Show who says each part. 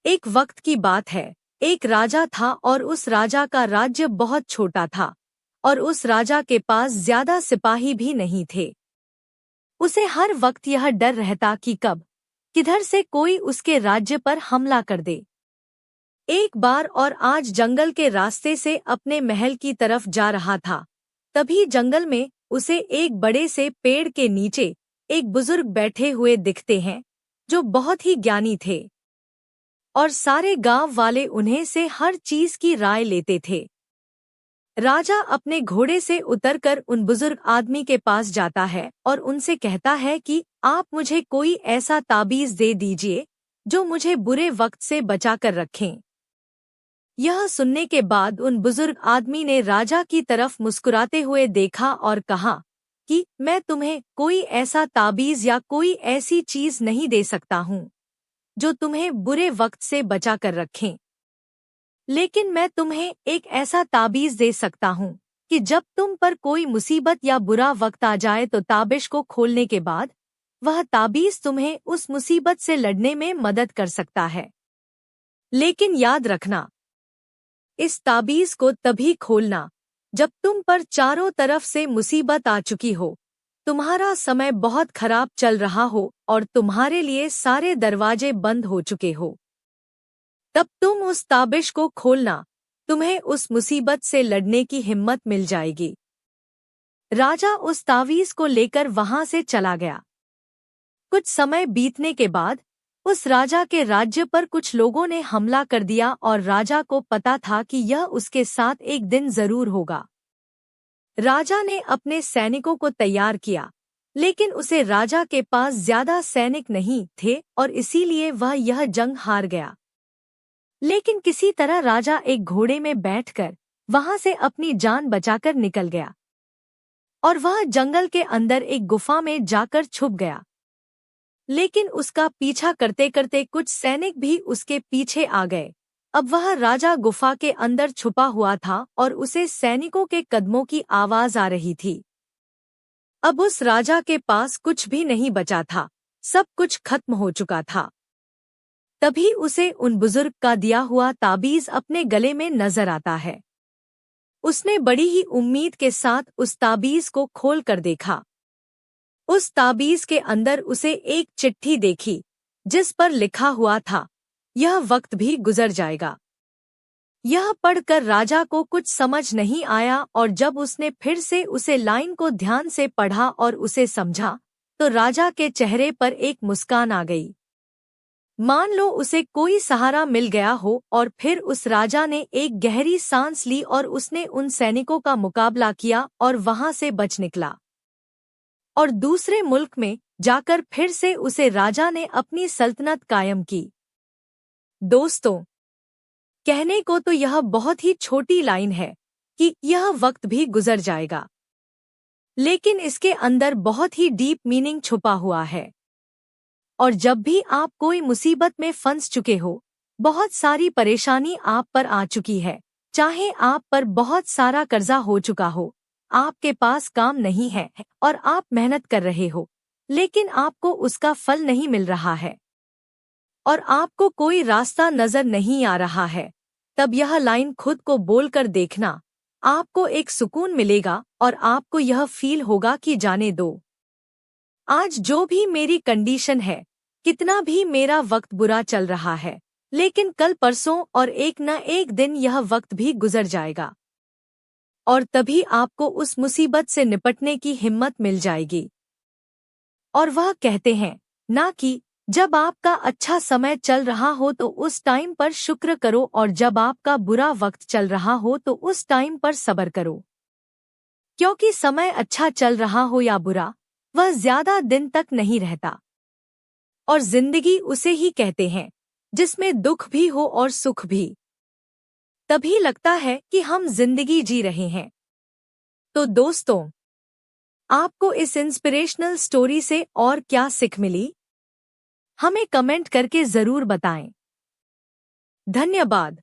Speaker 1: एक वक्त की बात है, एक राजा था और उस राजा का राज्य बहुत छोटा था और उस राजा के पास ज्यादा सिपाही भी नहीं थे। उसे हर वक्त यह डर रहता कि कब किधर से कोई उसके राज्य पर हमला कर दे। एक बार और आज जंगल के रास्ते से अपने महल की तरफ जा रहा था, तभी जंगल में उसे एक बड़े से पेड़ के नीचे एक बुजुर्ग बैठे हुए दिखते हैं जो बहुत ही ज्ञानी थे और सारे गांव वाले उन्हें से हर चीज की राय लेते थे। राजा अपने घोड़े से उतरकर उन बुजुर्ग आदमी के पास जाता है और उनसे कहता है कि आप मुझे कोई ऐसा ताबीज दे दीजिए जो मुझे बुरे वक्त से बचाकर रखें। यह सुनने के बाद उन बुजुर्ग आदमी ने राजा की तरफ मुस्कुराते हुए देखा और कहा कि मैं तुम्हें कोई ऐसा ताबीज या कोई ऐसी चीज नहीं दे सकता हूँ जो तुम्हें बुरे वक्त से बचाकर रखें, लेकिन मैं तुम्हें एक ऐसा ताबीज दे सकता हूँ कि जब तुम पर कोई मुसीबत या बुरा वक्त आ जाए तो ताबिश को खोलने के बाद वह ताबीज तुम्हें उस मुसीबत से लड़ने में मदद कर सकता है। लेकिन याद रखना, इस ताबीज को तभी खोलना जब तुम पर चारों तरफ से मुसीबत आ चुकी हो, तुम्हारा समय बहुत खराब चल रहा हो और तुम्हारे लिए सारे दरवाजे बंद हो चुके हो। तब तुम उस ताबिश को खोलना, तुम्हें उस मुसीबत से लड़ने की हिम्मत मिल जाएगी। राजा उस तावीज को लेकर वहां से चला गया। कुछ समय बीतने के बाद उस राजा के राज्य पर कुछ लोगों ने हमला कर दिया और राजा को पता था कि यह उसके साथ एक दिन जरूर होगा। राजा ने अपने सैनिकों को तैयार किया, लेकिन उसे राजा के पास ज्यादा सैनिक नहीं थे और इसीलिए वह यह जंग हार गया। लेकिन किसी तरह राजा एक घोड़े में बैठकर वहां से अपनी जान बचाकर निकल गया और वह जंगल के अंदर एक गुफा में जाकर छुप गया। लेकिन उसका पीछा करते करते कुछ सैनिक भी उसके पीछे आ गए। अब वह राजा गुफा के अंदर छुपा हुआ था और उसे सैनिकों के कदमों की आवाज आ रही थी। अब उस राजा के पास कुछ भी नहीं बचा था, सब कुछ खत्म हो चुका था। तभी उसे उन बुजुर्ग का दिया हुआ ताबीज अपने गले में नजर आता है। उसने बड़ी ही उम्मीद के साथ उस ताबीज को खोल कर देखा। उस ताबीज के अंदर उसे एक चिट्ठी देखी जिस पर लिखा हुआ था, यह वक्त भी गुजर जाएगा। यह पढ़कर राजा को कुछ समझ नहीं आया और जब उसने फिर से उसे लाइन को ध्यान से पढ़ा और उसे समझा तो राजा के चेहरे पर एक मुस्कान आ गई। मान लो उसे कोई सहारा मिल गया हो और फिर उस राजा ने एक गहरी सांस ली और उसने उन सैनिकों का मुकाबला किया और वहां से बच निकला और दूसरे मुल्क में जाकर फिर से उसे राजा ने अपनी सल्तनत कायम की। दोस्तों, कहने को तो यह बहुत ही छोटी लाइन है कि यह वक्त भी गुजर जाएगा, लेकिन इसके अंदर बहुत ही डीप मीनिंग छुपा हुआ है। और जब भी आप कोई मुसीबत में फंस चुके हो, बहुत सारी परेशानी आप पर आ चुकी है, चाहे आप पर बहुत सारा कर्जा हो चुका हो, आपके पास काम नहीं है और आप मेहनत कर रहे हो, लेकिन आपको उसका फल नहीं मिल रहा है और आपको कोई रास्ता नजर नहीं आ रहा है, तब यह लाइन खुद को बोलकर देखना, आपको एक सुकून मिलेगा और आपको यह फील होगा कि जाने दो, आज जो भी मेरी कंडीशन है, कितना भी मेरा वक्त बुरा चल रहा है, लेकिन कल परसों और एक न एक दिन यह वक्त भी गुजर जाएगा और तभी आपको उस मुसीबत से निपटने की हिम्मत मिल जाएगी। और वह कहते हैं ना कि जब आपका अच्छा समय चल रहा हो तो उस टाइम पर शुक्र करो और जब आपका बुरा वक्त चल रहा हो तो उस टाइम पर सब्र करो, क्योंकि समय अच्छा चल रहा हो या बुरा, वह ज्यादा दिन तक नहीं रहता और जिंदगी उसे ही कहते हैं जिसमें दुख भी हो और सुख भी। तभी लगता है कि हम जिंदगी जी रहे हैं। तो दोस्तों, आपको इस इंस्पिरेशनल स्टोरी से और क्या सीख मिली, हमें कमेंट करके जरूर बताएं। धन्यवाद।